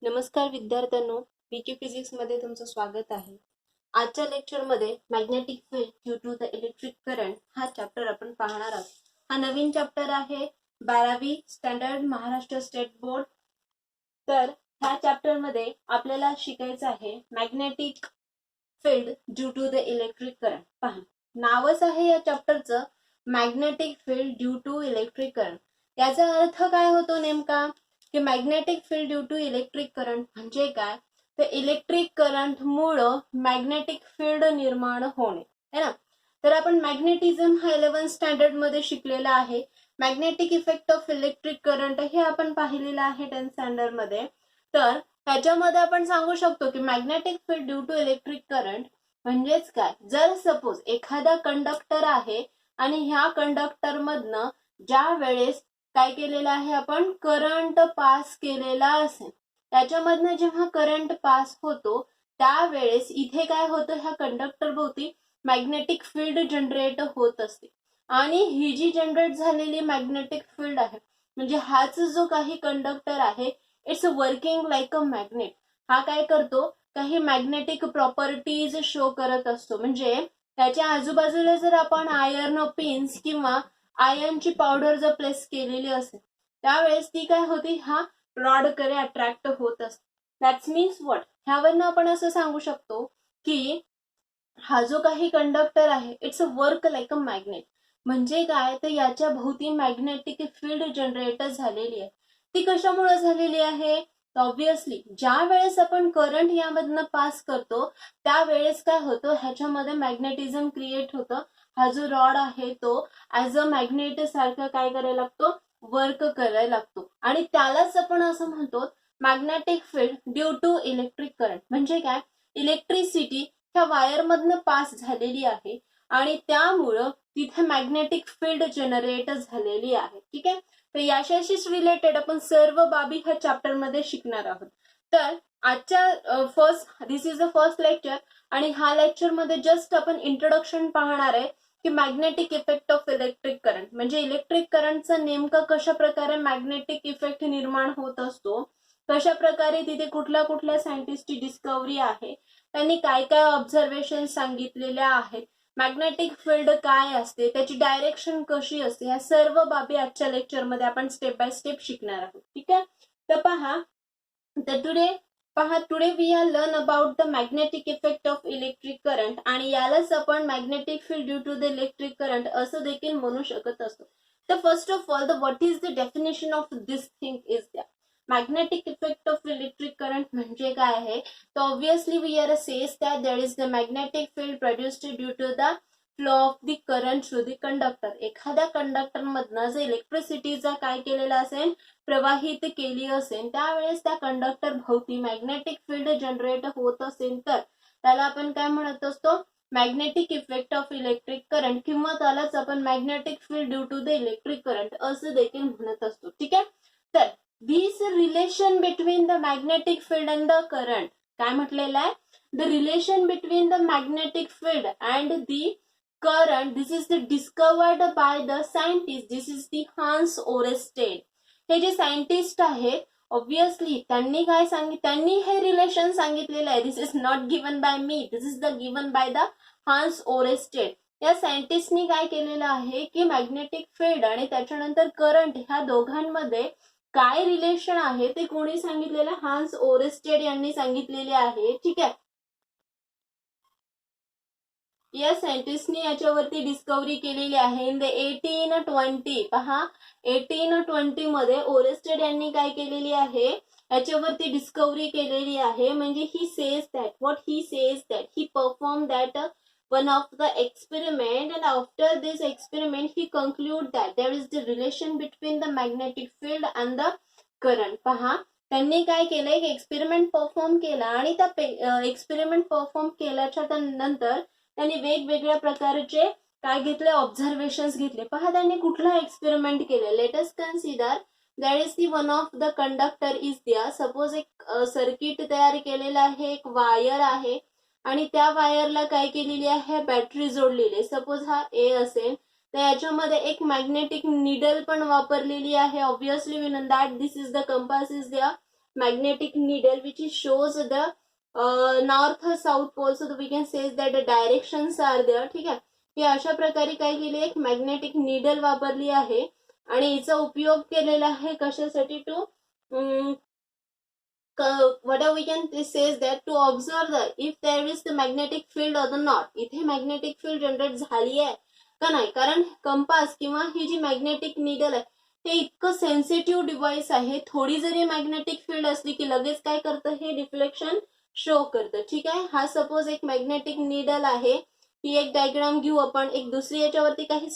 नमस्कार विद्यार्थ्यांनो, BK physics मध्ये तुमचं स्वागत आहे. आजच्या लेक्चरमध्ये magnetic field due to the electric current हा चॅप्टर आपण पाहणार आहोत. हा नवीन चॅप्टर आहे 12वी स्टँडर्ड महाराष्ट्र स्टेट बोर्ड. तर ह्या चॅप्टर मध्ये आपल्याला शिकायचं आहे magnetic field due to the electric current. पहा, नावच आहे या चॅप्टरचं magnetic field due to electric current. याचा अर्थ काय होतो नेमका की magnetic field due to electric current म्हणजे काय, तर इलेक्ट्रिक करंट मुळे मॅग्नेटिक फील्ड निर्माण होणे है ना. तर आपण मॅग्नेटिझम हा 11th स्टँडर्ड मध्ये शिकलेला आहे. Magnetic effect of electric current हे आपण पाहिलेलं आहे 10th स्टँडर्ड मध्ये. तर त्याच्यामध्ये आपण सांगू शकतो की magnetic field due to electric current म्हणजेच काय, जर सपोज एखादा कंडक्टर आहे आणि ह्या कंडक्टर मधनं ज्या वेळेस काय केलेलं आहे आपण करंट पास केलेला असेल, त्याच्यामधनं जेव्हा करंट पास होतो त्यावेळेस इथे काय होतं, ह्या कंडक्टर भोवती मॅग्नेटिक फील्ड जनरेट होत असते. आणि ही जी जनरेट झालेली मॅग्नेटिक फील्ड आहे म्हणजे हाच जो काही कंडक्टर आहे it's working like a magnet. हा काय करतो, काही मॅग्नेटिक प्रॉपर्टीज शो करत असतो. म्हणजे त्याच्या आजूबाजूला जर आपण आयर्न पिन्स किंवा आयर्नची पावडर जर प्लेस केलेली असेल त्यावेळेस ती काय होती, हा रॉड कडे अट्रॅक्ट होत असते. दॅट्स मीन्स व्हॉट, ह्यावरनं आपण असं सांगू शकतो की हा जो काही कंडक्टर आहे it's a work like a magnet. म्हणजे काय, तर याच्या भोवती मॅग्नेटिक फील्ड जनरेट झालेली आहे. ती कशामुळे झालेली आहे, ऑब्विसली ज्या वेळेस आपण करंट यामधनं पास करतो त्यावेळेस काय होतं, ह्याच्यामध्ये मॅग्नेटिझम क्रिएट होतं. हा जो रॉड आहे तो ऍज अ मॅग्नेट सारखं काय करायला लागतो, वर्क करायला लागतो. आणि त्यालाच आपण असं म्हणतो magnetic field due to electric current. म्हणजे काय, इलेक्ट्रिसिटी ह्या वायर मधनं पास झालेली आहे आणि त्यामुळं तिथे मॅग्नेटिक फील्ड जनरेट झालेली आहे. ठीक आहे, तर याच्याशीच रिलेटेड आपण सर्व बाबी ह्या चॅप्टर मध्ये शिकणार आहोत. तर आजच्या दिस इज द फर्स्ट लेक्चर आणि ह्या लेक्चर मध्ये जस्ट आपण इंट्रोडक्शन पाहणार आहे की magnetic effect of electric current म्हणजे इलेक्ट्रिक करंटचा नेमका कशा प्रकारे मॅग्नेटिक इफेक्ट निर्माण होत असतो, कशा प्रकारे तिथे कुठल्या कुठल्या सायंटिस्टची डिस्कवरी आहे, त्यांनी काय काय ऑब्झर्वेशन सांगितलेल्या आहेत, मॅग्नेटिक फील्ड काय असते, त्याची डायरेक्शन कशी असते, ह्या सर्व बाबी आजच्या लेक्चर मध्ये आपण स्टेप बाय स्टेप शिकणार आहोत. ठीक आहे, तर today we are learn about the magnetic effect of electric current आणि यालाच आपण magnetic field due to the electric current असं देखील म्हणू शकत असतो. तर first of all the what is the definition of this thing is the magnetic effect of electric current म्हणजे काय आहे, तर obviously we are says that there is the magnetic field produced due to the flow of the current through the conductor. एखाद्या conductor मधनं जर इलेक्ट्रिसिटीचा काय केलेला असेल, प्रवाहित केली असेल, त्यावेळेस त्या कंडक्टर भोवती मॅग्नेटिक फील्ड जनरेट होत असेल तर त्याला आपण काय म्हणत असतो, magnetic effect of electric current किंवा त्यालाच आपण magnetic field due to the electric current असं देखील म्हणत असतो. ठीक आहे, तर this relation between the magnetic field and the current काय म्हटलेलं आहे, the relation between the magnetic field and the current this is the discovered by the scientist, this is the Hans Oersted. हे जे सायंटिस्ट आहेत obviously त्यांनी काय त्यांनी हे रिलेशन सांगितलेलं आहे. This is not given by me, this is the given by the Hans Oersted. या सायंटिस्टनी काय केलेलं आहे की मॅग्नेटिक फील्ड आणि त्याच्यानंतर करंट ह्या दोघांमध्ये काय रिलेशन आहे ते कोणी सांगितलेलं, हान्स ओरेस्टेड यांनी सांगितलेले आहे. ठीक आहे, या सायंटिस्टनी याच्यावरती डिस्कवरी केलेली आहे इन द 1820. पहा, 1820 मध्ये ओरेस्टेड यांनी काय केलेली आहे, याच्यावरती डिस्कवरी केलेली आहे. म्हणजे he says that he perform that one of the experiment and after this experiment he conclude that there is the relation between the magnetic field and the current. पहा, त्यांनी काय केलं, एक एक्सपेरिमेंट परफॉर्म केला आणि त्या एक्सपेरिमेंट परफॉर्म केल्याच्या नंतर त्यांनी वेगवेगळ्या प्रकारचे काय घेतले, ऑब्झर्वेशन्स घेतले. पहा, त्यांनी कुठला एक्सपेरिमेंट केले, let us consider that is the one of the conductor is द्या. सपोज एक सर्किट तयार केलेला आहे, एक वायर आहे आणि त्या वायरला काय केलेली आहे, बॅटरी जोडलेली. सपोज हा ए असेल तर याच्यामध्ये एक मॅग्नेटिक निडल पण वापरलेली आहे. Obviously we know that this is the compass is द्या magnetic needle which shows the north south pole, so we can say that the directions are there. ठीक आहे, ही अशा प्रकारे काय केली, एक मॅग्नेटिक निडल वापरली आहे आणि हिचा उपयोग केलेला आहे कशासाठी, to whatever we can says that to observe that if there is the magnetic field or not. इथे मॅग्नेटिक फील्ड जनरेट झाली आहे का नाही, कारण कंपास किंवा ही जी मॅग्नेटिक निडल आहे हे इतकं सेन्सिटिव्ह डिव्हाइस आहे, थोडी जरी मॅग्नेटिक फील्ड असली की लगेच काय करतं, हे डिफ्लेक्शन शो करतं. ठीक आहे, हा सपोज एक मॅग्नेटिक निडल आहे, ही एक डायग्राम घेऊ आपण. एक दुसरी याच्यावरती काही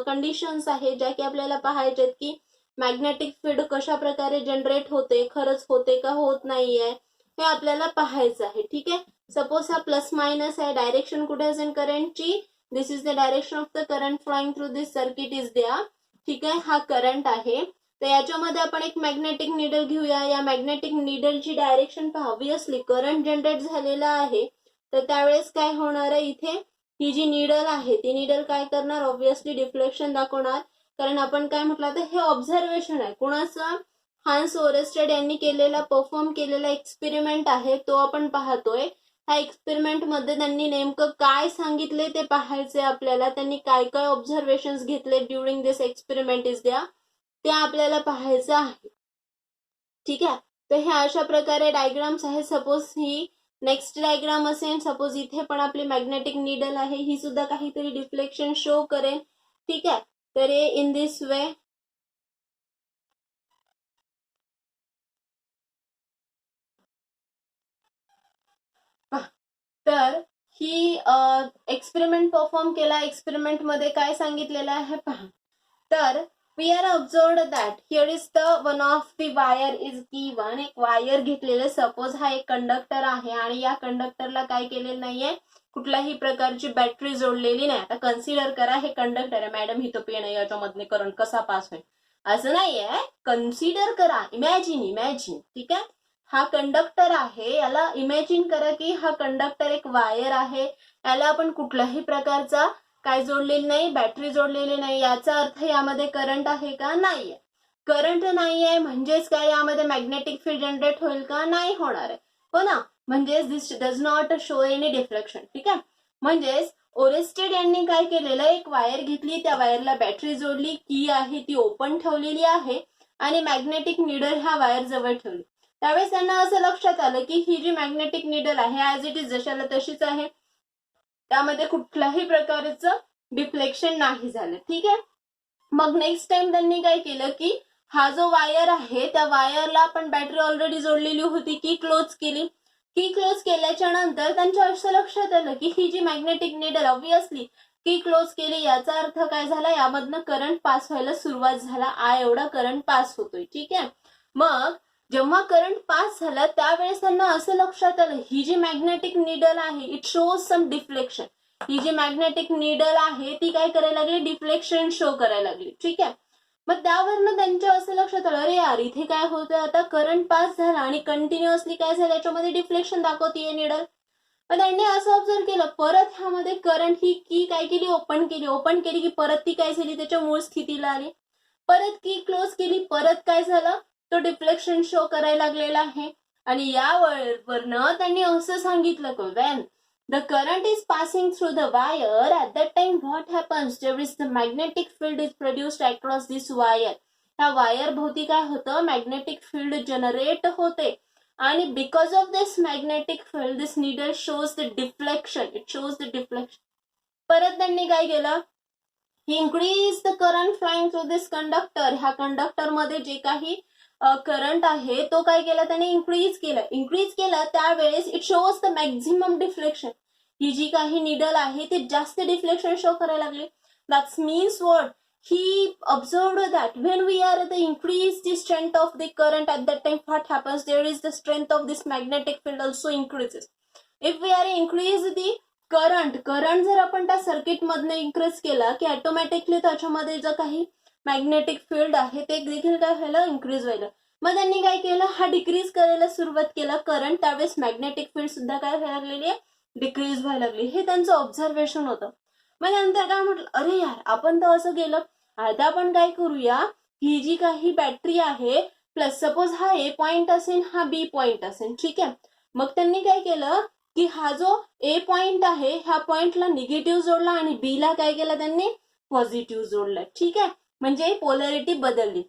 कंडिशन्स आहे ज्या की आपल्याला पाहायच्यात की मॅग्नेटिक फील्ड कशा प्रकारे जनरेट होते, खरंच होते का होत नाहीये हे आपल्याला पाहायचं आहे. ठीक आहे, सपोज हा प्लस मायनस आहे, डायरेक्शन कुठे असेल करंटची, this is the direction of the current flowing through this circuit is the. ठीक आहे, हा करंट आहे. तर याच्यामध्ये आपण एक मॅग्नेटिक निडल घेऊया. या मॅग्नेटिक निडलची डायरेक्शन पहा, ऑब्विसली करंट जनरेट झालेला आहे तर त्यावेळेस काय होणार आहे, इथे ही जी निडल आहे ती निडल काय करणार, ऑब्विसली डिफ्लेक्शन दाखवणार. कारण आपण काय म्हटलं तर हे ऑब्झर्वेशन आहे कुणाचं, हान्स ओरेस्टेड यांनी केलेला परफॉर्म केलेला एक्सपेरिमेंट आहे तो आपण पाहतोय. ह्या एक्सपेरिमेंट मध्ये त्यांनी नेमकं काय सांगितले ते पाहायचे आपल्याला, त्यांनी काय काय ऑब्झर्वेशन्स घेतले ड्युरिंग दिस एक्सपेरिमेंट इज द्या, ते आपल्याला पाहायचं आहे. ठीक आहे, तर हे अशा प्रकारे डायग्राम्स आहे. सपोज ही नेक्स्ट डायग्राम असेल, सपोज इथे पण आपली मॅग्नेटिक निडल आहे, ही सुद्धा काहीतरी डिफ्लेक्शन शो करेल. ठीक आहे, तर इन दिस वे तर ही एक्सपेरिमेंट परफॉर्म केला. एक्सपेरिमेंट मध्ये काय सांगितलेलं आहे पहा, तर we are observed that here is the one of the wire is given. एक वायर घेतलेलं, सपोज हा एक कंडक्टर आहे आणि या कंडक्टरला काय केलेलं नाहीये, कुठल्याही प्रकारची बॅटरी जोडलेली नाही. आता कन्सिडर करा हे कंडक्टर आहे, मॅडम ही तो पेन आहे, याच्यामधने करंट कसा पास होईल असं नाहीये, कन्सिडर करा, इमॅजिन. ठीक आहे, हा कंडक्टर आहे, याला इमॅजिन करा की हा कंडक्टर एक वायर आहे, याला आपण कुठल्याही प्रकारचा काय जोडलेली नाही, बॅटरी जोडलेली नाही. याचा अर्थ यामध्ये करंट आहे का, नाहीये. करंट नाहीये म्हणजेच काय, यामध्ये मॅग्नेटिक फील्ड जनरेट होईल का, नाही होणार आहे, हो ना. म्हणजेच this does not show any deflection. ठीक आहे, म्हणजेच ओरेस्टेड यांनी काय केलेलं, एक वायर घेतली, त्या वायरला बॅटरी जोडली, की आहे ती ओपन ठेवलेली आहे आणि मॅग्नेटिक निडल ह्या वायर जवळ ठेवली. त्यावेळेस त्यांना असं लक्षात आलं की ही जी मॅग्नेटिक निडल आहे ऍज इट इज जशाला तशीच आहे, त्यामध्ये कुठल्याही प्रकारचं डिफ्लेक्शन नाही झालं. ठीक आहे, मग नेक्स्ट टाइम त्यांनी काय केलं की हा जो वायर आहे त्या वायरला आपण बॅटरी ऑलरेडी जोडलेली होती, की क्लोज केली. की क्लोज केल्याच्या नंतर त्यांच्या असं लक्षात आलं की ही जी मॅग्नेटिक निडल ऑब्विसली की क्लोज केली, याचा अर्थ काय झाला, यामधनं करंट पास व्हायला सुरुवात झाला, आय एवढा करंट पास होतोय. ठीक आहे, मग जेव्हा करंट पास झाला त्यावेळेस त्यांना असं लक्षात आलं ही जी मॅग्नेटिक निडल आहे इट शोज सम डिफ्लेक्शन. ही जी मॅग्नेटिक निडल आहे ती काय करायला लागली, डिफ्लेक्शन शो करायला लागली. ठीक आहे, मग त्यावरनं त्यांच्या असं लक्षात आलं, अरे यार इथे काय होतं, आता करंट पास झाला आणि कंटिन्युअसली काय झालं, याच्यामध्ये डिफ्लेक्शन दाखवतीये निडल. मग त्यांनी असं ऑब्झर्व केलं, परत ह्यामध्ये करंट ही की काय केली, ओपन केली की परत ती काय झाली, त्याच्या मूळ स्थितीला आली. परत की क्लोज केली, परत काय झालं, तो डिफ्लेक्शन शो करायला लागलेला आहे. आणि यावरनं त्यांनी असं सांगितलं की Wien the current is passing through the wire, at that time what happens, there is the magnetic field is produced across this wire. त्या वायर भोवती काय होतं, मॅग्नेटिक फील्ड जनरेट होते आणि because of this magnetic field this needle shows the deflection, it shows the deflection. परत त्यांनी काय केलं, increase the current flying through this conductor. ह्या कंडक्टर मध्ये जे काही करंट आहे तो काय केला, त्याने इन्क्रीज केलं त्यावेळेस it shows the maximum deflection. ही जी काही निडल आहे ती जास्त डिफ्लेक्शन शो करायला लागली. That's means what, he observed that when we are the increase the strength of the current, at that time what happens, there is the strength of this magnetic field also increases. If we are increase the current जर आपण त्या circuit मधनं increase केला की automatically त्याच्यामध्ये जो काही magnetic field आहे ते देखील काय व्हायला, इन्क्रीज व्हायला. मग त्यांनी काय केलं, हा डिक्रीज करायला सुरुवात केला करंट, त्यावेळेस मॅग्नेटिक फील्ड सुद्धा काय व्हायला लागलेली आहे, डिक्रीज व्हायला लागली. हे त्यांचं ऑब्झर्वेशन होतं. मग नंतर काय म्हटलं, अरे यार आपण तर असं केलं, आता आपण काय करूया, ही जी काही बॅटरी आहे प्लस सपोज हा ए पॉइंट असेल, हा बी पॉइंट असेल, ठीक आहे. मग त्यांनी काय केलं की हा जो ए पॉइंट आहे ह्या पॉइंटला निगेटिव्ह जोडला आणि बी ला काय केलं त्यांनी पॉझिटिव्ह जोडलं, ठीक आहे. म्हणजे पोलॅरिटी बदलली.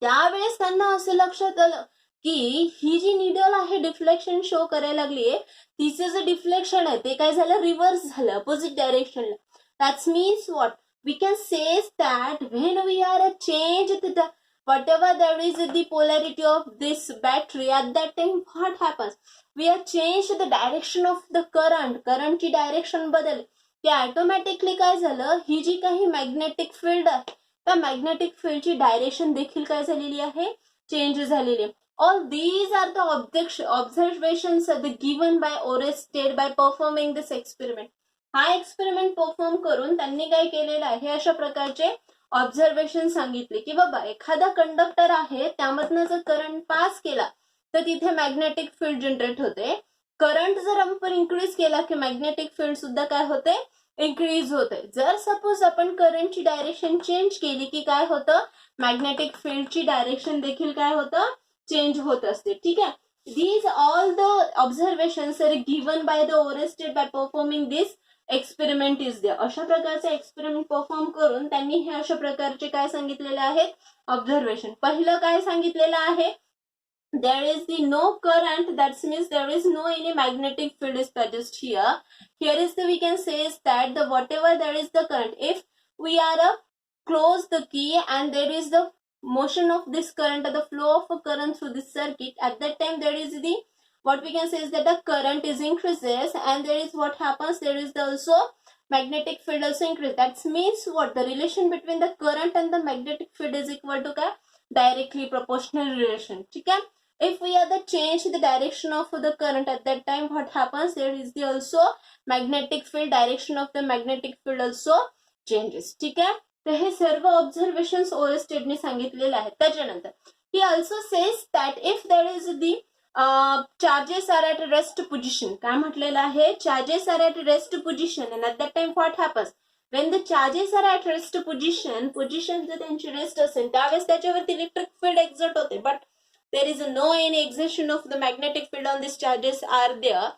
त्यावेळेस त्यांना असं लक्षात आलं की ही जी निडल आहे डिफ्लेक्शन शो करायला लागलीये, तिचं जे डिफ्लेक्शन आहे ते काय झालं रिव्हर्स झालं अपोजिट डायरेक्शनला. That's means what we can says that when we are a change the whatever there is the polarity of this battery at that time what happens, we have changed the direction of the current ची direction बदलली ते automatically काय झालं ही जी काही magnetic field आहे त्या magnetic फील्डची direction देखील काय झालेली आहे चेंज झालेली आहे. All these are the observations given by Oersted by performing this experiment. हा एक्सपेरिमेंट परफॉर्म करून त्यांनी काय केलेलं आहे अशा प्रकारचे ऑब्झर्वेशन सांगितले की बाबा एखादा कंडक्टर आहे त्यामधनं जर करंट पास केला तर तिथे मॅग्नेटिक फील्ड जनरेट होते. करंट जर आपण इन्क्रीज केला की मॅग्नेटिक फील्ड सुद्धा काय होते इन्क्रीज होते. जर सपोज आपण करंटची डायरेक्शन चेंज केली की काय होतं मॅग्नेटिक फील्डची डायरेक्शन देखील काय होतं चेंज होत असते, ठीक आहे. These all the observations are given by the Oersted by performing this experiment is there. अशा प्रकारचे एक्सपेरिमेंट परफॉर्म करून त्यांनी हे अशा प्रकारचे काय सांगितलेले आहेत ऑब्झर्वेशन. पहिलं काय सांगितलेलं आहे there is the no current, that means there is no any magnetic field is produced here. Here is the we can say is that the whatever there is the current, if we are close the key and there is the motion of this current or the flow of a current through this circuit, at that time there is the what we can say is that the current is increases and there is what happens there is the also magnetic field also increase. That means what the relation between the current and the magnetic field is equal to directly proportional relation, ठीक है. If we are the change the direction of the current at that time what happens there is the also magnetic field direction of the magnetic field also changes, ठीक है. तर हे सर्व observations ओएरस्टेडने सांगितलेले आहेत. त्याच्यानंतर ही also says that if there is the charges are at rest position, काय म्हटलेलं आहे charges are at rest position and at that time what happens when the charges are at rest position जर त्यांची rest असेल त्यावेळेस त्याच्यावरती electric field exert होते but there is no any exertion of the magnetic field on these charges are there.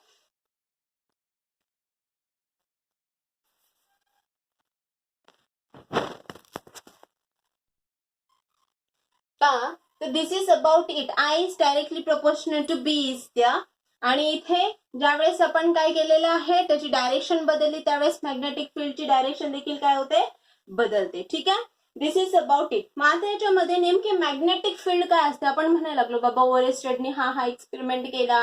So this is about it. I is directly proportional to B is there. आणि इथे ज्यावेळेस आपण काय केलेलं आहे त्याची direction बदलली त्यावेळेस मॅग्नेटिक फील्डची डायरेक्शन देखील काय होते बदलते, ठीक आहे. This is about it. मग आता याच्यामध्ये नेमके मॅग्नेटिक फील्ड काय असते आपण म्हणायला लागलो बाबा ओएरस्टेडने हा एक्सपेरिमेंट केला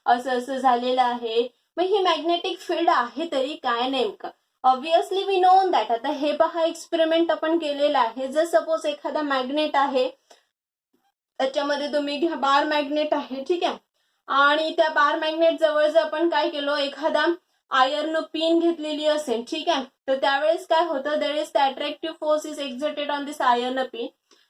असं असं झालेलं आहे. मग ही मॅग्नेटिक फील्ड आहे तरी काय नेमकं ऑब्विसली वी नो दॅट. आता हे पहा एक्सपेरिमेंट आपण केलेला आहे. जर सपोज एखादा मॅग्नेट आहे त्याच्यामध्ये तुम्ही घ्या बार मॅग्नेट आहे, ठीक आहे. आणि त्या बार मॅग्नेट जवळ जर आपण काय केलो एखादा आयर्न पिन घेतलेली असेल, ठीक आहे. तर त्यावेळेस काय होतं there is the attractive force is exerted on this iron pin.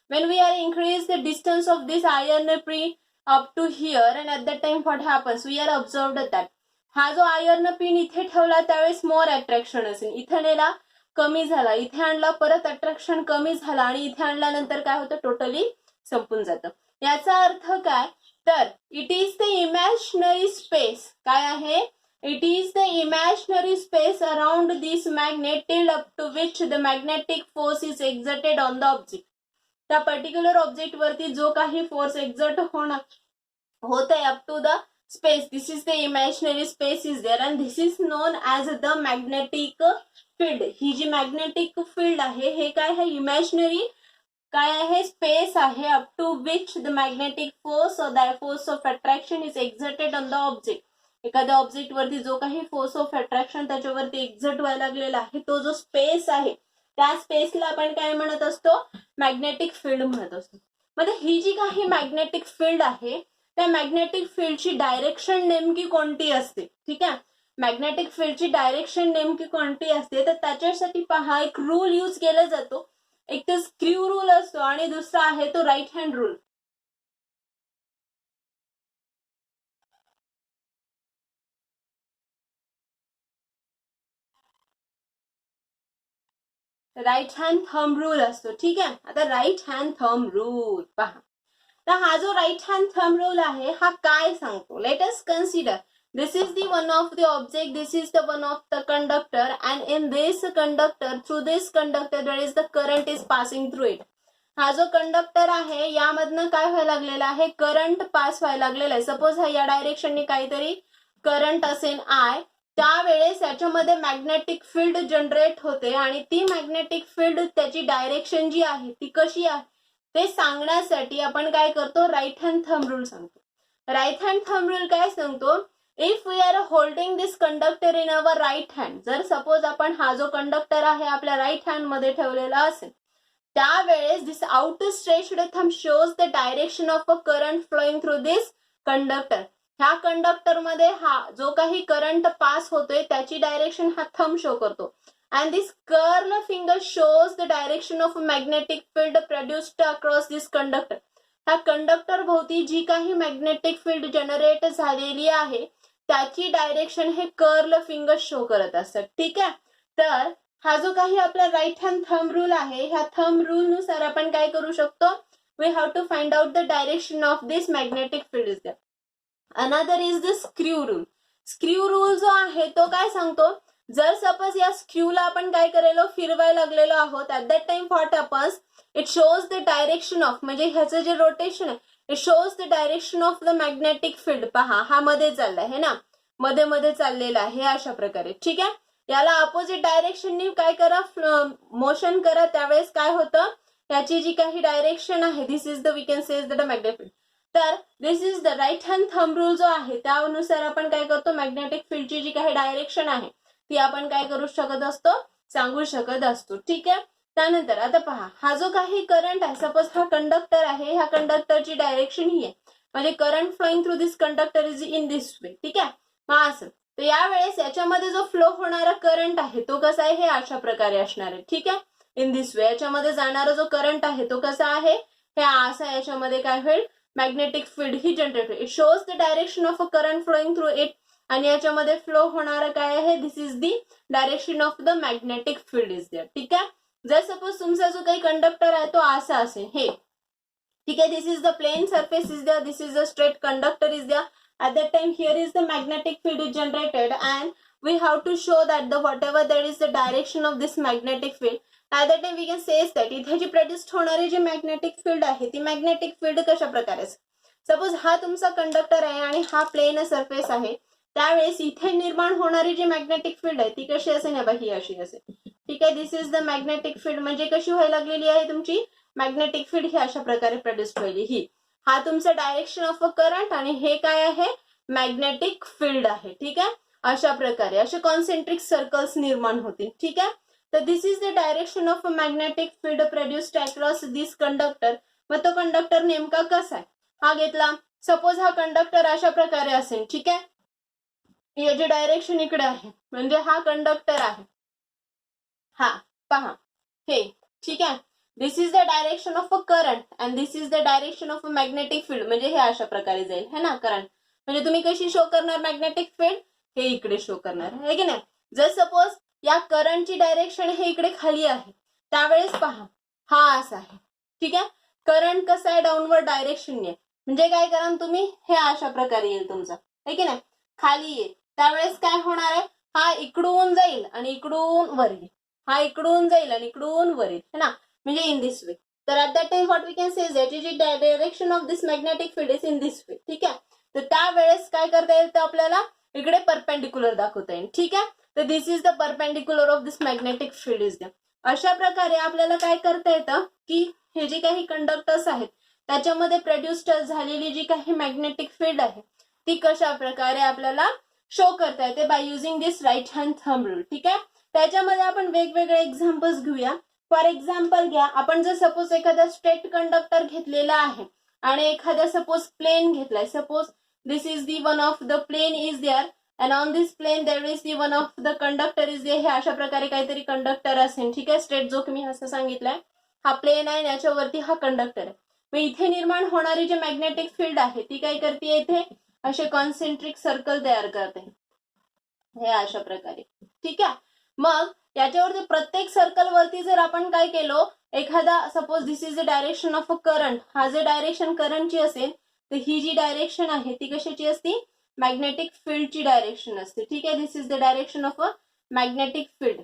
when we are increase the distance of this iron pin up to here and at that time what happens we are observed that हा जो iron pin इथे ठेवला त्यावेळेस मोर attraction असेल. इथे नेला कमी झाला, इथे आणला परत अट्रॅक्शन कमी झाला आणि इथे आणल्यानंतर काय होतं टोटली संपून जातं. याचा अर्थ काय तर it is the imaginary space काय आहे it is the imaginary space around this magnet till up to which the magnetic force is exerted on the object. त्या पर्टिक्युलर ऑब्जेक्ट वरती जो काही फोर्स एक्झर्ट होत आहे up to the space this is the imaginary space is there and this is known as the magnetic field. ही जी magnetic field आहे हे काय आहे इमॅजिनरी काय आहे स्पेस आहे up to which the magnetic force और the force of attraction is exerted on the object. एखाद्या ऑब्जेक्ट वरती जो काही फोर्स ऑफ अट्रॅक्शन त्याच्यावरती एक्झर्ट व्हायला लागलेला आहे तो जो स्पेस आहे त्या स्पेसला आपण काय म्हणत असतो मॅग्नेटिक फील्ड म्हणत असतो. म्हणजे ही जी काही मॅग्नेटिक फील्ड आहे त्या मॅग्नेटिक फील्डची डायरेक्शन नेमकी कोणती असते, ठीक आहे. मॅग्नेटिक फील्डची डायरेक्शन नेमकी कोणती असते तर त्याच्यासाठी पहा एक रूल यूज केला जातो. एक तर स्क्रू रूल असतो आणि दुसरा आहे तो right hand rule. Right hand thumb rule असतो, ठीक आहे. आता राईट हँड थंब रूल पहा तर हा जो राईट हँड थंब रूल आहे हा काय सांगतो, let us consider this is the one of the object, this is the one of the conductor, and in this conductor, through this conductor there is the current is passing through it. हा जो conductor आहे यामधनं काय व्हायला लागलेला आहे, current pass व्हायला लागलेला आहे. सपोज हा या डायरेक्शनने काहीतरी करंट असेल आय, त्यावेळेस याच्यामध्ये मॅग्नेटिक फील्ड जनरेट होते आणि ती मॅग्नेटिक फील्ड त्याची डायरेक्शन जी आहे ती कशी आहे ते सांगण्यासाठी आपण काय करतो, राईट हँड थंब रूल सांगतो. राईट हँड थंब रूल काय सांगतो, if we are holding this conductor in our right hand, जर सपोज आपण हा जो कंडक्टर आहे आपल्या राईट हँड मध्ये ठेवलेला असेल, त्यावेळेस this out stretched thumb shows the direction of a current flowing through this conductor. ह्या कंडक्टर मध्ये हा जो काही करंट पास होतोय त्याची डायरेक्शन हा थंब शो करतो. and this curl finger shows the direction of a magnetic field produced across this conductor. ह्या कंडक्टर भोवती जी काही मॅग्नेटिक फील्ड जनरेट झालेली आहे त्याची डायरेक्शन हे कर्ल फिंगर शो करत असतात. ठीक आहे, तर हा जो काही आपला राईट हँड थंब रूल आहे, ह्या थंब रूल नुसार आपण काय करू शकतो, we have to find out the direction of this magnetic field is there. Another is the screw rule. Screw rule जो आहे तो काय सांगतो, जर सपोज या स्क्रूला आपण काय करेलो, फिरवायला लागलेलो आहोत, at that time what happens, it shows the direction of, म्हणजे ह्याचं जे रोटेशन आहे it shows the direction of the magnetic field. पहा हा मध्ये चाललाय है ना, मध्ये मध्ये चाललेला आहे अशा प्रकारे. ठीक आहे, याला अपोजिट डायरेक्शननी काय करा, मोशन करा, त्यावेळेस काय होतं, याची जी काही डायरेक्शन आहे this is the we can say the magnetic field. तर this is the right hand thumb rule जो आहे त्यानुसार आपण काय करतो, मॅग्नेटिक फील्डची जी काही डायरेक्शन आहे ती आपण काय करू शकत असतो, सांगू शकत असतो. ठीक आहे, त्यानंतर आता पहा हा जो काही करंट आहे, सपोज हा कंडक्टर आहे, ह्या कंडक्टरची डायरेक्शन ही आहे, म्हणजे current flowing through this conductor is in this way. ठीक आहे, मग असं तर यावेळेस याच्यामध्ये जो फ्लो होणारा करंट आहे तो कसा आहे, हे अशा प्रकारे असणार आहे. ठीक आहे, इन दिस वे याच्यामध्ये जाणारा जो करंट आहे तो कसा आहे, हे असा याच्यामध्ये काय होईल, मॅग्नेटिक फील्ड ही जनरेट होईल. It shows the direction of a current flowing through it, आणि याच्यामध्ये फ्लो होणारा काय आहे, this is the direction of the magnetic field is there. ठीक आहे, जर सपोज तुमचा जो काही कंडक्टर आहे तो असा असेल हे, ठीक आहे, this is the plane surface is there, this is the straight conductor is there. At that time here is the magnetic field is generated and we have to show that the whatever that is the direction of this magnetic field, at that time we can say that इथे जी produced होणारी जी magnetic field आहे ती magnetic field कशा प्रकारे, suppose हा तुमचा conductor आहे आणि हा प्लेन सरफेस आहे, त्यावेळेस इथे निर्माण होणारी जी मॅग्नेटिक फील्ड आहे ती कशी असेल ना बाई, ही अशी असेल. ठीक आहे, this is the magnetic field, म्हणजे कशी व्हायला लागलेली आहे तुमची मॅग्नेटिक फील्ड ही अशा प्रकारे प्रोड्यूस्ड व्हायली. ही हा तुमचा डायरेक्शन ऑफ अ करंट आणि हे काय आहे, मॅग्नेटिक फील्ड आहे. ठीक आहे, अशा प्रकारे असे कॉन्सेंट्रिक सर्कल्स निर्माण होतील. ठीक आहे, तर this is the direction of a magnetic field produced across this conductor. मग तो कंडक्टर नेमका कसा आहे, हा घेतला, सपोज हा कंडक्टर अशा प्रकारे असेल. ठीक आहे, याची डायरेक्शन इकडे आहे, म्हणजे हा कंडक्टर आहे, हा पहा हे. ठीक आहे, this is the direction of a current and this is the direction of a magnetic field, म्हणजे हे अशा प्रकारे जाईल है ना करंट. म्हणजे तुम्ही कशी शो करणार मॅग्नेटिक फील्ड, हे इकडे शो करणार आहे की नाही. जर सपोज या करंटची डायरेक्शन हे इकडे खाली आहे, त्यावेळेस पहा हा असा आहे. ठीक आहे, करंट कसा आहे, डाऊनवर्ड डायरेक्शनने, म्हणजे काय करा तुम्ही, हे अशा प्रकारे येईल तुमचा, है की नाही, खाली येईल. त्यावेळेस काय होणार आहे, हा इकडून जाईल आणि इकडून वर येईल, हा इकडून जाईल आणि इकडून वर येईल है ना, म्हणजे इन दिस वे. तर at that time what we can say that is direction of this magnetic field is in this way. ठीक आहे, तर त्यावेळेस काय करता येईल, तर आपल्याला इकडे परपेंडिक्युलर दाखवता येईल. ठीक आहे, तर this is the perpendicular of this magnetic field is there. अशा प्रकारे आपल्याला काय करता येतं की हे जे काही कंडक्टर्स आहेत त्याच्यामध्ये प्रोड्यूस्ड झालेली जी काही मॅग्नेटिक फील्ड आहे ती कशा प्रकारे आपल्याला शो करता येते by using this right hand thumb rule. ठीक आहे, त्याच्यामध्ये आपण वेगवेगळे एक्झाम्पल्स घेऊया. फॉर एक्झाम्पल घ्या, आपण जर सपोज एखादा स्ट्रेट कंडक्टर घेतलेला आहे आणि एखादा सपोज प्लेन घेतलाय, suppose this is the one of the plane is there and on this plane there is the one of the conductor is there. हे अशा प्रकारे काहीतरी कंडक्टर असेल. ठीक आहे, स्ट्रेट जो की मी असं सांगितलंय, हा प्लेन आहे याच्यावरती हा कंडक्टर आहे. मग इथे निर्माण होणारी जी मॅग्नेटिक फील्ड आहे ती काय करते, इथे असे कॉन्सेंट्रिक सर्कल तयार करते हे अशा प्रकारे. ठीक आहे, मग याच्यावरती प्रत्येक सर्कल वरती जर आपण काय केलो, एखादा suppose this is the direction of a current, हा जर डायरेक्शन करंटची असेल तर ही जी डायरेक्शन आहे ती कशाची असते, मॅग्नेटिक फील्डची डायरेक्शन असते. ठीक आहे, this is the direction of a magnetic field.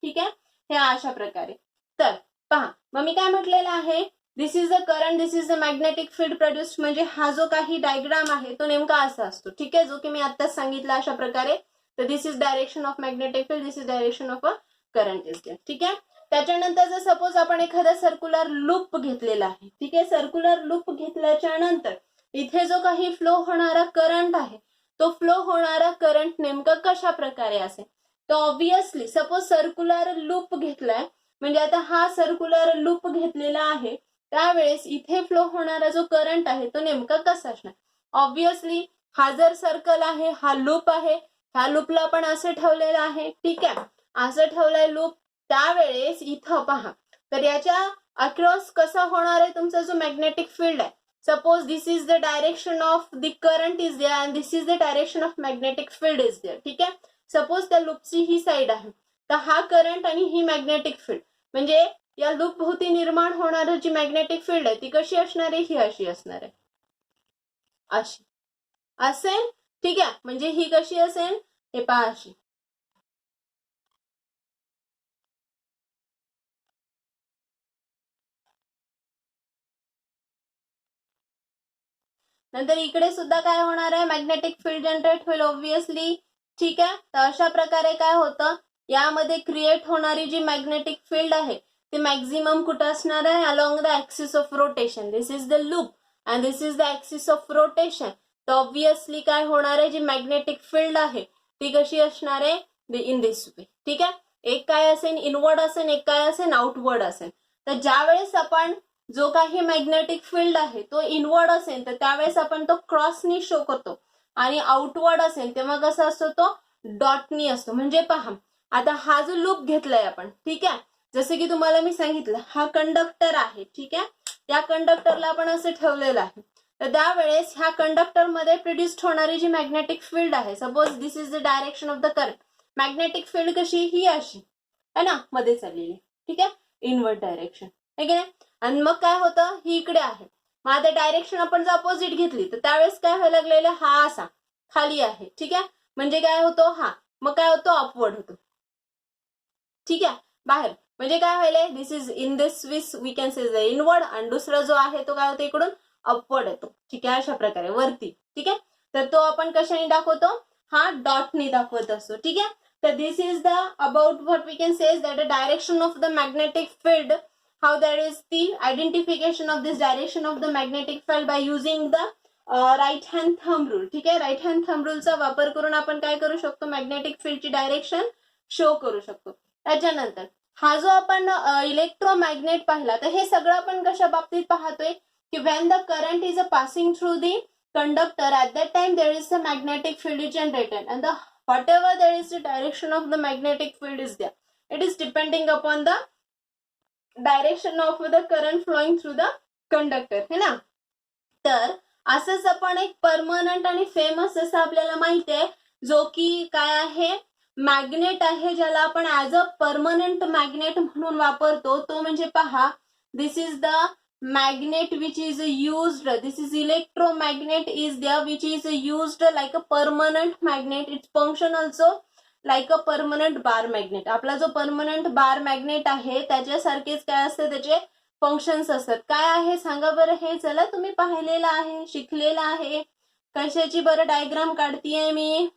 ठीक आहे, हे अशा प्रकारे. तर पहा मग मी काय म्हटलेलं आहे, this is the current, this is the magnetic field produced, म्हणजे हा जो काही डायग्राम आहे तो नेमका असा असतो. ठीक आहे, जो की मी आताच सांगितलं अशा प्रकारे. तर this is direction of magnetic field, this is direction of a current is there. ठीक आहे, त्याच्यानंतर जर सपोज आपण एखादा सर्क्युलर लूप घेतलेला आहे. ठीक आहे, सर्क्युलर लूप घेतल्याच्या नंतर इथे जो काही फ्लो होणारा करंट आहे तो फ्लो होणारा करंट नेमका कशा प्रकारे असेल, तर ऑब्विसली सपोज सर्क्युलर लूप घेतलाय म्हणजे आता हा सर्क्युलर लूप घेतलेला आहे, त्यावेळेस इथे फ्लो होणारा जो करंट आहे तो नेमका कसा असणार. ऑब्विसली हा जर सर्कल आहे, हा लूप आहे, ह्या लूपला आपण असं ठेवलेलं आहे. ठीक आहे, असं ठेवलंय लूप, त्यावेळेस इथं पहा तर याच्या अक्रॉस कसा होणार आहे तुमचा जो मॅग्नेटिक फील्ड आहे. Suppose this is the direction of the current is there and this is the direction of magnetic field is there. ठीक आहे, सपोज त्या लूपची ही साइड आहे, तर हा करंट आणि ही मॅग्नेटिक फील्ड, म्हणजे या लूप भोवती निर्माण होणारी जी मॅग्नेटिक फील्ड आहे ती कशी असणार आहे, ही अशी असणार आहे, अशी असेल. ठीक आहे, म्हणजे ही कशी असेल, हे पहा अशी. नंतर इकडे सुद्धा काय होणार आहे, मॅग्नेटिक फील्ड जनरेट होईल ऑब्विसली. ठीक आहे, तर अशा प्रकारे काय होतं, यामध्ये क्रिएट होणारी जी मॅग्नेटिक फील्ड आहे ती मॅक्झिमम कुठं असणार आहे, along the axis of rotation. This is the loop and this is the axis of rotation. तर ऑब्विसली काय होणार आहे, जी मॅग्नेटिक फील्ड आहे ती कशी असणार आहे, इन दिस वे. ठीक आहे, एक काय असेल इनवर्ड असेल, एक काय असेल आउटवर्ड असेल. तर ज्यावेळेस आपण जो काही मॅग्नेटिक फील्ड आहे तो इनवर्ड असेल तर त्यावेळेस आपण तो क्रॉसनी शो करतो, आणि आउटवर्ड असेल तेव्हा कसा असतो, तो डॉटनी असतो. म्हणजे पहा आता हा जो लूप घेतलाय आपण, ठीक आहे, जसे की तुम्हाला मी सांगितलं हा कंडक्टर आहे. ठीक आहे, या कंडक्टरला आपण असं ठेवलेलं आहे, तर त्यावेळेस ह्या कंडक्टर मध्ये प्रोड्युस्ड होणारी जी मॅग्नेटिक फील्ड आहे, suppose this is the direction of the current, magnetic field कशी ही अशी आहे ना, मध्ये चाललेली. ठीक आहे, इनवर्ड डायरेक्शन आहे की नाही. आणि मग काय होतं, ही इकडे आहे, मग आता डायरेक्शन आपण जर अपोजिट घेतली तर त्यावेळेस काय व्हायला लागलेलं, हा असा खाली आहे. ठीक आहे, म्हणजे काय होतो, हा मग काय होतो, अपवर्ड होतो. ठीक आहे, बाहेर म्हणजे काय व्हायलंय, दिस इज इन दिस विस we can say the inward, आणि दुसरा जो आहे तो काय होतो इकडून अपवर्ड येतो. ठीक आहे, अशा प्रकारे वरती. ठीक आहे, तर तो आपण कशाने दाखवतो, हा डॉटने दाखवत असतो. ठीक आहे, तर this is the about what we can say that the direction of the magnetic field, how there is the identification of this direction of the magnetic field by using the right hand thumb rule. ठीक आहे, right hand thumb रूलचा वापर करून आपण काय करू शकतो, magnetic फील्डची direction show करू शकतो. त्याच्यानंतर हा जो आपण इलेक्ट्रोमॅग्नेट पाहिला, तर हे सगळं आपण कशा बाबतीत पाहतोय की when the current is passing through the conductor, at that time there is a magnetic field is generated, and the whatever there is the direction of the magnetic field is there, it is depending upon the direction of the current flowing through the conductor, है ना. तर असंच आपण एक permanent आणि famous असं आपल्याला माहिती आहे, जो की काय आहे, मॅग्नेट आहे, ज्याला आपण ऍज अ परमनंट मॅग्नेट म्हणून वापरतो. तो म्हणजे पहा, this is the magnet which is used, this is electromagnet is there which is used like a permanent magnet. Its function also like a permanent bar magnet. आपला जो permanent बार magnet आहे त्याच्यासारखेच काय असतं, त्याचे फंक्शन्स असतात. काय आहे सांगा बरं, हे चला तुम्ही पाहिलेलं आहे, शिकलेलं आहे. कशाची बरं डायग्राम काढतीये मी,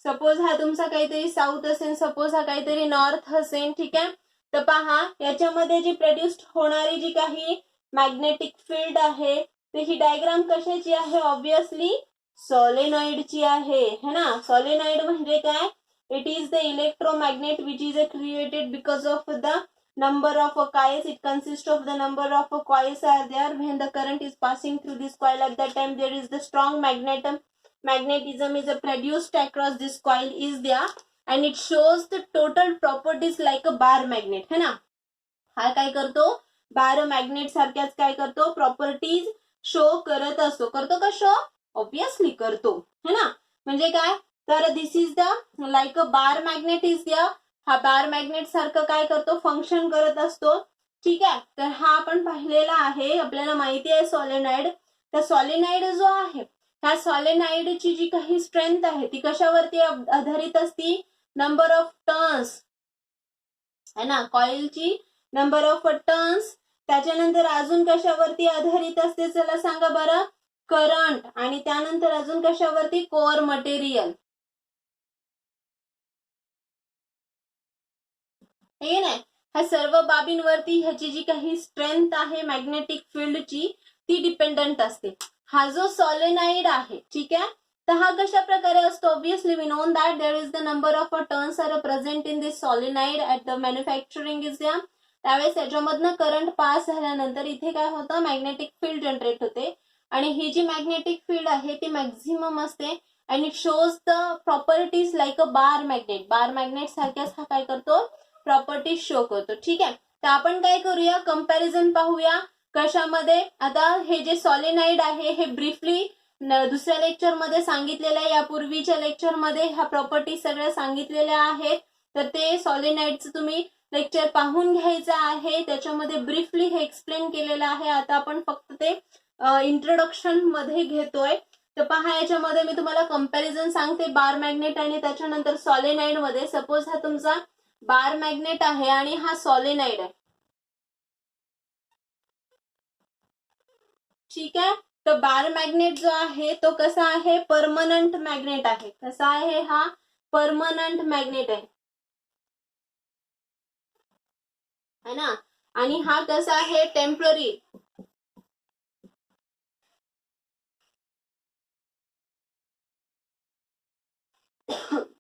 सपोज हा तुमचा काहीतरी साऊथ असेल, सपोज हा काहीतरी नॉर्थ असेल. ठीक आहे, तर पहा याच्यामध्ये जी प्रोड्युस्ड होणारी जी काही मॅग्नेटिक फील्ड आहे तर ही डायग्राम कशाची आहे, ऑब्विसली सॉलेनॉइडची आहे, है ना. सॉलेनॉइड म्हणजे काय, it is the electromagnet which is created because of the number of coils. It consists of the number of coils are there. When the current is passing through this coil, at that time there is the strong magnetism is produced across this coil is there, and it shows the total properties like a bar magnet, है ना. हा काय करतो, बार magnet सारख्याच काय करतो, properties show करत असतो. करतो का शो, ऑब्विसली करतो, है ना. म्हणजे काय, तर this is the like a bar magnet is there. हा बार मॅग्नेट सारखं काय करतो, फंक्शन करत असतो. ठीक आहे, तर हा आपण पाहिलेला आहे, आपल्याला माहिती आहे सॉलिनॉइड. तर सॉलिनॉइड जो आहे, ह्या सॉलिनॉइडची जी काही स्ट्रेंथ आहे ती कशावरती आधारित असती, नंबर ऑफ टर्न्स है ना, कॉइलची नंबर ऑफ टर्न्स. त्याच्यानंतर अजून कशावरती आधारित असते, चला सांगा बरं, करंट. आणि त्यानंतर अजून कशावरती, कोर मटेरियल. हे नाही, ह्या सर्व बाबींवरती ह्याची जी काही स्ट्रेंथ आहे मॅग्नेटिक फील्डची ती डिपेंडंट असते. हा जो सॉलिनॉइड आहे, ठीक आहे, तर हा कशा प्रकारे असतो, obviously we known that there is the number of turns are present in this solenoid at the manufacturing exam. त्यावेळेस याच्यामधनं करंट पास झाल्यानंतर इथे काय होतं, मॅग्नेटिक फील्ड जनरेट होते. आणि ही जी मॅग्नेटिक फील्ड आहे ती मॅक्झिमम असते. And it shows the properties like a bar magnet. Bar magnet सारख्याच हा काय करतो, प्रॉपर्टीज शो करतो. ठीक आहे, तर आपण काय करूया, कंपॅरिझन पाहूया. कशामध्ये, आता हे जे सॉलिनॉइड आहे हे ब्रीफली दुसऱ्या लेक्चर मध्ये सांगितलेलं आहे, यापूर्वीच्या लेक्चर मध्ये ह्या प्रॉपर्टी सगळ्या सांगितलेल्या आहेत. तर ते सॉलिनॉइडचं तुम्ही लेक्चर पाहून घ्यायचं आहे, त्याच्यामध्ये ब्रीफली हे एक्सप्लेन केलेलं आहे. आता आपण फक्त ते इंट्रोडक्शन मध्ये घेतोय. तर पहा, याच्यामध्ये मी तुम्हाला कंपॅरिझन सांगते बार मॅग्नेट आणि त्याच्यानंतर सॉलिनॉइड मध्ये. सपोज हा तुमचा बार मॅग्नेट आहे आणि हा सॉलिनॉइड आहे. ठीक आहे, तर बार मॅग्नेट जो आहे तो कसा आहे, परमनंट मॅग्नेट आहे. कसा आहे, हा परमनंट मॅग्नेट आहे, है ना. आणि हा कसा आहे, टेम्पररी.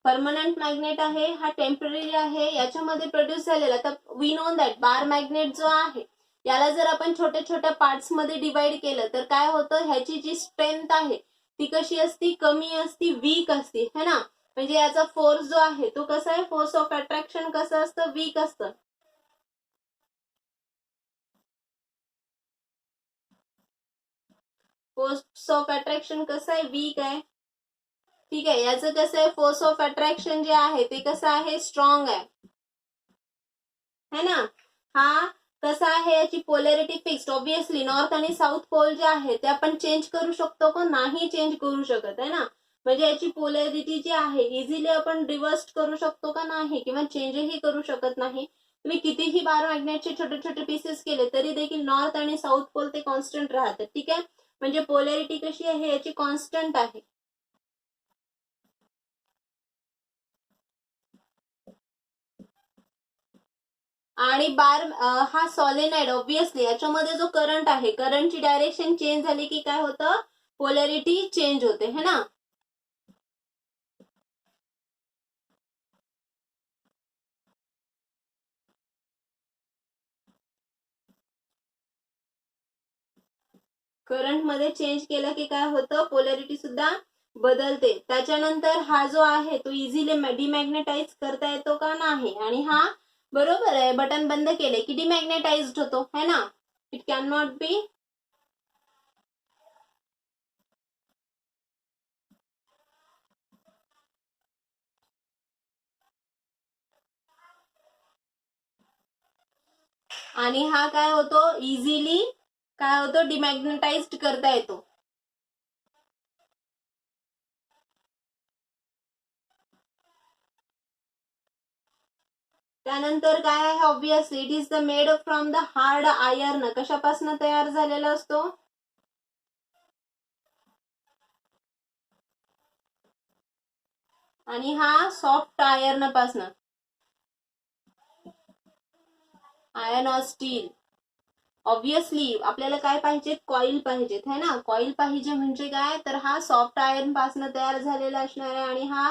परमनंट मॅग्नेट आहे, हा टेम्पररी आहे, याच्यामध्ये प्रोड्यूस झालेला. तर we know that bar magnet जो आहे याला जर आपण छोट्या छोट्या पार्ट्स मध्ये डिवाइड केलं तर काय होतं, ह्याची जी स्ट्रेंथ आहे ती कशी असती, कमी असती, वीक असती, है ना. म्हणजे याचा फोर्स जो आहे तो कसा आहे, फोर्स ऑफ अट्रॅक्शन कसं असतं, वीक असतं. फोर्स ऑफ अट्रॅक्शन कसं आहे, वीक आहे. ठीक आहे, याचं कसं आहे, फोर्स ऑफ अट्रॅक्शन जे आहे ते कसं आहे, स्ट्रॉंग आहे, है ना. हा कसा आहे, याची पोलॅरिटी फिक्स्ड. ऑब्विसली नॉर्थ आणि साऊथ पोल जे आहे ते आपण चेंज करू शकतो का, नाही चेंज करू शकत, है ना. म्हणजे याची पोलॅरिटी जी आहे इझिली आपण रिव्हर्स करू शकतो का, नाही, किंवा चेंजही करू शकत नाही. तुम्ही कितीही बार मॅग्नेटचे छोटे छोटे पीसेस केले तरी देखील नॉर्थ आणि साऊथ पोल ते कॉन्स्टंट राहतात. ठीक आहे, म्हणजे पोलॅरिटी कशी आहे, याची कॉन्स्टंट आहे. आणि बार हा सॉलिनॉइड, ऑब्विसली याच्यामध्ये जो करंट आहे, करंटची डायरेक्शन चेंज झाली की काय होतं, पोलॅरिटी चेंज होते, है ना. करंट मध्ये चेंज केलं की काय होतं, पोलॅरिटी सुद्धा बदलते. त्याच्यानंतर हा जो आहे तो इझिली डिमॅग्नेटाइज करता येतो का, नाही. आणि हा बरोबर आहे, बटन बंद केले की डिमॅग्नेटाइज्ड होतो, है ना. It can not be. आणि हा काय होतो, इझिली काय होतो, डिमॅग्नेटाइज्ड करता येतो. त्यानंतर काय आहे, obviously it is the made from the hard iron. कशापासून तयार झालेला असतो, आणि हा सॉफ्ट आयर्न पासून, आयर्न ऑर स्टील. ऑब्विसली आपल्याला काय पाहिजेत, कॉईल पाहिजेत, है ना. कॉईल पाहिजे म्हणजे काय, तर हा सॉफ्ट आयर्न पासून तयार झालेला असणार आहे आणि हा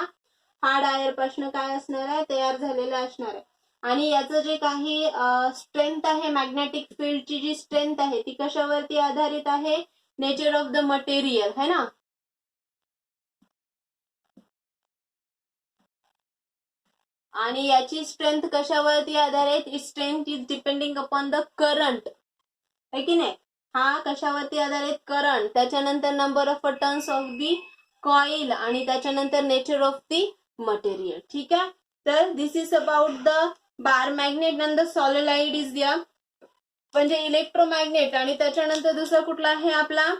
हार्ड आयर्न पासून काय असणार आहे, तयार झालेला असणार आहे. आणि याचं जे काही स्ट्रेंथ आहे, मॅग्नेटिक फील्डची जी स्ट्रेंथ आहे ती कशावरती आधारित आहे, नेचर ऑफ द मटेरियल, है ना. आणि याची स्ट्रेंथ कशावरती आधारित, it strength is depending upon the current, है की नाही. हा कशावरती आधारित, करंट. त्याच्यानंतर number of turns of the coil आणि त्याच्यानंतर नेचर ऑफ दी मटेरियल. ठीक आहे, तर this is about the bar magnet and the solid is the म्हणजे इलेक्ट्रोमॅग्नेट, आणि त्याच्यानंतर दुसरा कुठला आहे आपला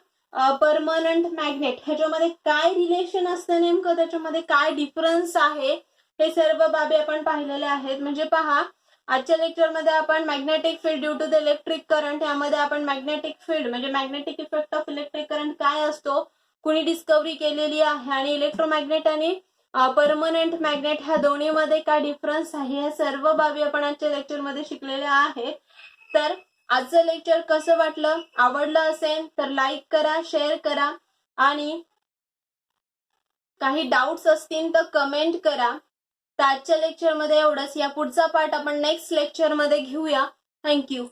परमनंट मॅग्नेट. ह्याच्यामध्ये काय रिलेशन असतं नेमकं, त्याच्यामध्ये काय डिफरन्स आहे, हे सर्व बाबी आपण पाहिलेले आहेत. म्हणजे पहा, आजच्या लेक्चरमध्ये आपण magnetic field due to the electric current, यामध्ये आपण मॅग्नेटिक फील्ड म्हणजे magnetic effect of electric current काय असतो, कुणी डिस्कवरी केलेली आहे, आणि इलेक्ट्रोमॅग्नेट आणि परमनंट मॅग्नेट ह्या दोन्हीमध्ये काय डिफरन्स आहे, या सर्व बाबी आपण आजच्या लेक्चरमध्ये शिकलेल्या आहेत. तर आजचं लेक्चर कसं वाटलं, आवडलं असेल तर लाईक करा, शेअर करा, आणि काही डाऊट्स असतील तर कमेंट करा. तर आजच्या लेक्चरमध्ये एवढंच. या पुढचा पार्ट आपण नेक्स्ट लेक्चरमध्ये घेऊया. थँक्यू.